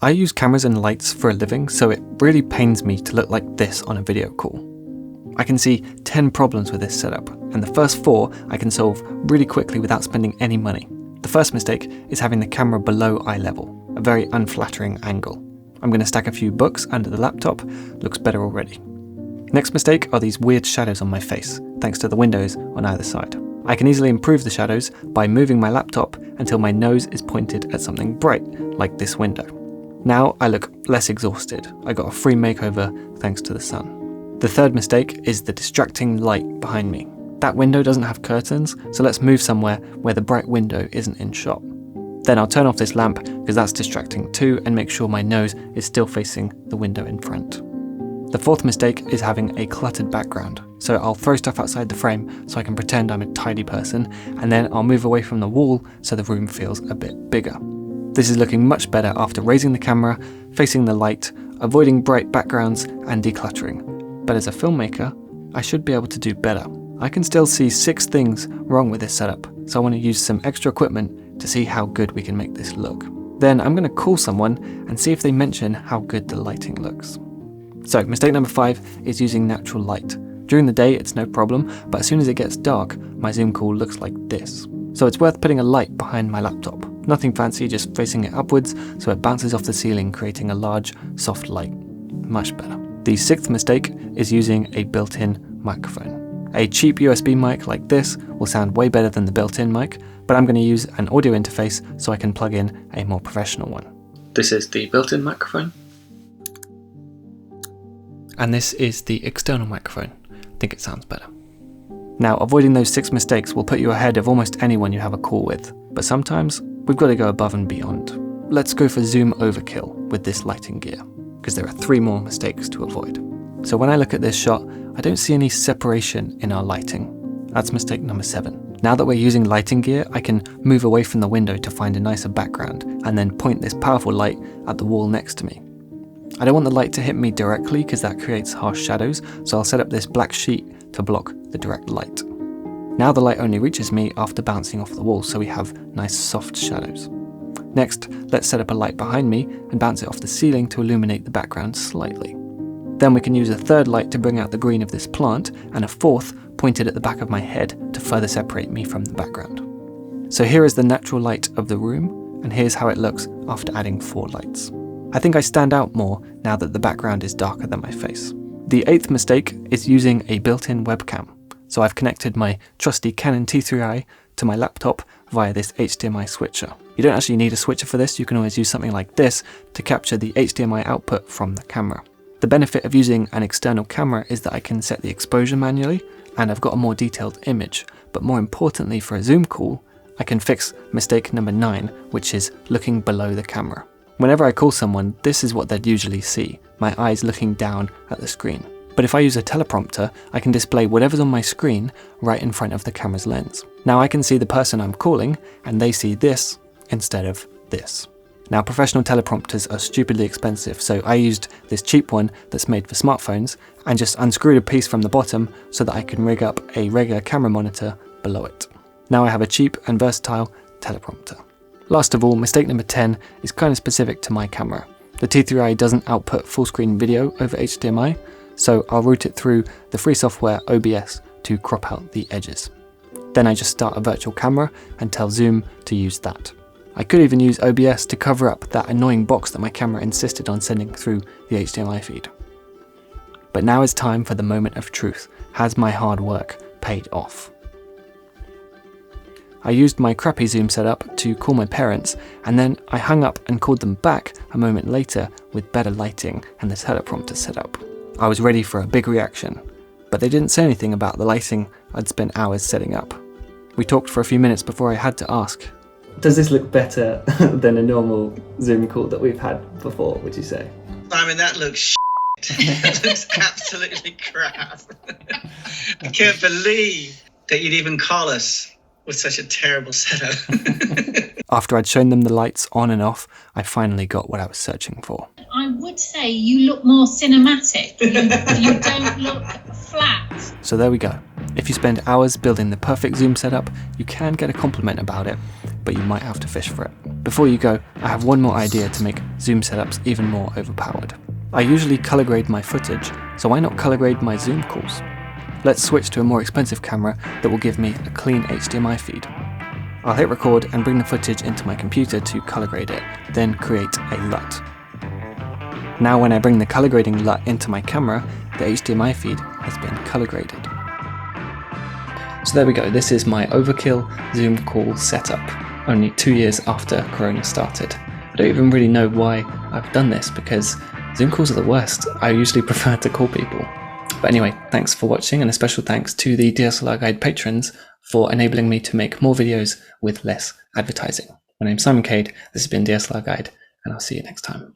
I use cameras and lights for a living, so it really pains me to look like this on a video call. I can see 10 problems with this setup, and the first 4 I can solve really quickly without spending any money. The first mistake is having the camera below eye level, a very unflattering angle. I'm going to stack a few books under the laptop, looks better already. Next mistake are these weird shadows on my face, thanks to the windows on either side. I can easily improve the shadows by moving my laptop until my nose is pointed at something bright, like this window. Now I look less exhausted. I got a free makeover thanks to the sun. The third mistake is the distracting light behind me. That window doesn't have curtains, so let's move somewhere where the bright window isn't in shot. Then I'll turn off this lamp because that's distracting too, and make sure my nose is still facing the window in front. The fourth mistake is having a cluttered background. So I'll throw stuff outside the frame so I can pretend I'm a tidy person, and then I'll move away from the wall so the room feels a bit bigger. This is looking much better after raising the camera, facing the light, avoiding bright backgrounds and decluttering. But as a filmmaker, I should be able to do better. I can still see 6 things wrong with this setup, so I want to use some extra equipment to see how good we can make this look. Then I'm going to call someone and see if they mention how good the lighting looks. So mistake number 5 is using natural light. During the day it's no problem, but as soon as it gets dark, my Zoom call looks like this. So it's worth putting a light behind my laptop. Nothing fancy, just facing it upwards so it bounces off the ceiling, creating a large, soft light. Much better. The 6th mistake is using a built-in microphone. A cheap USB mic like this will sound way better than the built-in mic, but I'm going to use an audio interface so I can plug in a more professional one. This is the built-in microphone. And this is the external microphone. I think it sounds better. Now, avoiding those 6 mistakes will put you ahead of almost anyone you have a call with, but sometimes we've got to go above and beyond. Let's go for Zoom Overkill with this lighting gear, because there are 3 more mistakes to avoid. So when I look at this shot, I don't see any separation in our lighting. That's mistake number 7. Now that we're using lighting gear, I can move away from the window to find a nicer background, and then point this powerful light at the wall next to me. I don't want the light to hit me directly because that creates harsh shadows, so I'll set up this black sheet to block the direct light. Now the light only reaches me after bouncing off the wall, so we have nice soft shadows. Next, let's set up a light behind me and bounce it off the ceiling to illuminate the background slightly. Then we can use a third light to bring out the green of this plant, and a fourth pointed at the back of my head to further separate me from the background. So here is the natural light of the room, and here's how it looks after adding 4 lights. I think I stand out more now that the background is darker than my face. The 8th mistake is using a built-in webcam. So I've connected my trusty Canon T3i to my laptop via this HDMI switcher. You don't actually need a switcher for this, you can always use something like this to capture the HDMI output from the camera. The benefit of using an external camera is that I can set the exposure manually, and I've got a more detailed image, but more importantly for a Zoom call, I can fix mistake number 9, which is looking below the camera. Whenever I call someone, this is what they'd usually see, my eyes looking down at the screen. But if I use a teleprompter, I can display whatever's on my screen right in front of the camera's lens. Now I can see the person I'm calling, and they see this instead of this. Now professional teleprompters are stupidly expensive, so I used this cheap one that's made for smartphones, and just unscrewed a piece from the bottom so that I can rig up a regular camera monitor below it. Now I have a cheap and versatile teleprompter. Last of all, mistake number 10 is kind of specific to my camera. The T3i doesn't output full screen video over HDMI, so I'll route it through the free software OBS to crop out the edges. Then I just start a virtual camera and tell Zoom to use that. I could even use OBS to cover up that annoying box that my camera insisted on sending through the HDMI feed. But now is time for the moment of truth. Has my hard work paid off? I used my crappy Zoom setup to call my parents, and then I hung up and called them back a moment later with better lighting and the teleprompter setup. I was ready for a big reaction, but they didn't say anything about the lighting I'd spent hours setting up. We talked for a few minutes before I had to ask, does this look better than a normal Zoom call that we've had before, would you say? Simon, that looks shit. That looks absolutely crap. I can't believe that you'd even call us with such a terrible setup. After I'd shown them the lights on and off, I finally got what I was searching for. I would say you look more cinematic. You don't look flat. So there we go. If you spend hours building the perfect Zoom setup, you can get a compliment about it. but you might have to fish for it. Before you go, I have one more idea to make zoom setups even more overpowered. I usually color grade my footage, so why not color grade my Zoom calls? Let's switch to a more expensive camera that will give me a clean HDMI feed. I'll hit record and bring the footage into my computer to color grade it, then create a LUT. Now when I bring the color grading LUT into my camera, the HDMI feed has been color graded. So there we go, this is my Overkill Zoom call setup, only 2 years after Corona started. I don't even really know why I've done this, because Zoom calls are the worst. I usually prefer to call people. But anyway, thanks for watching, and a special thanks to the DSLR Guide patrons for enabling me to make more videos with less advertising. My name's Simon Cade, this has been DSLR Guide, and I'll see you next time.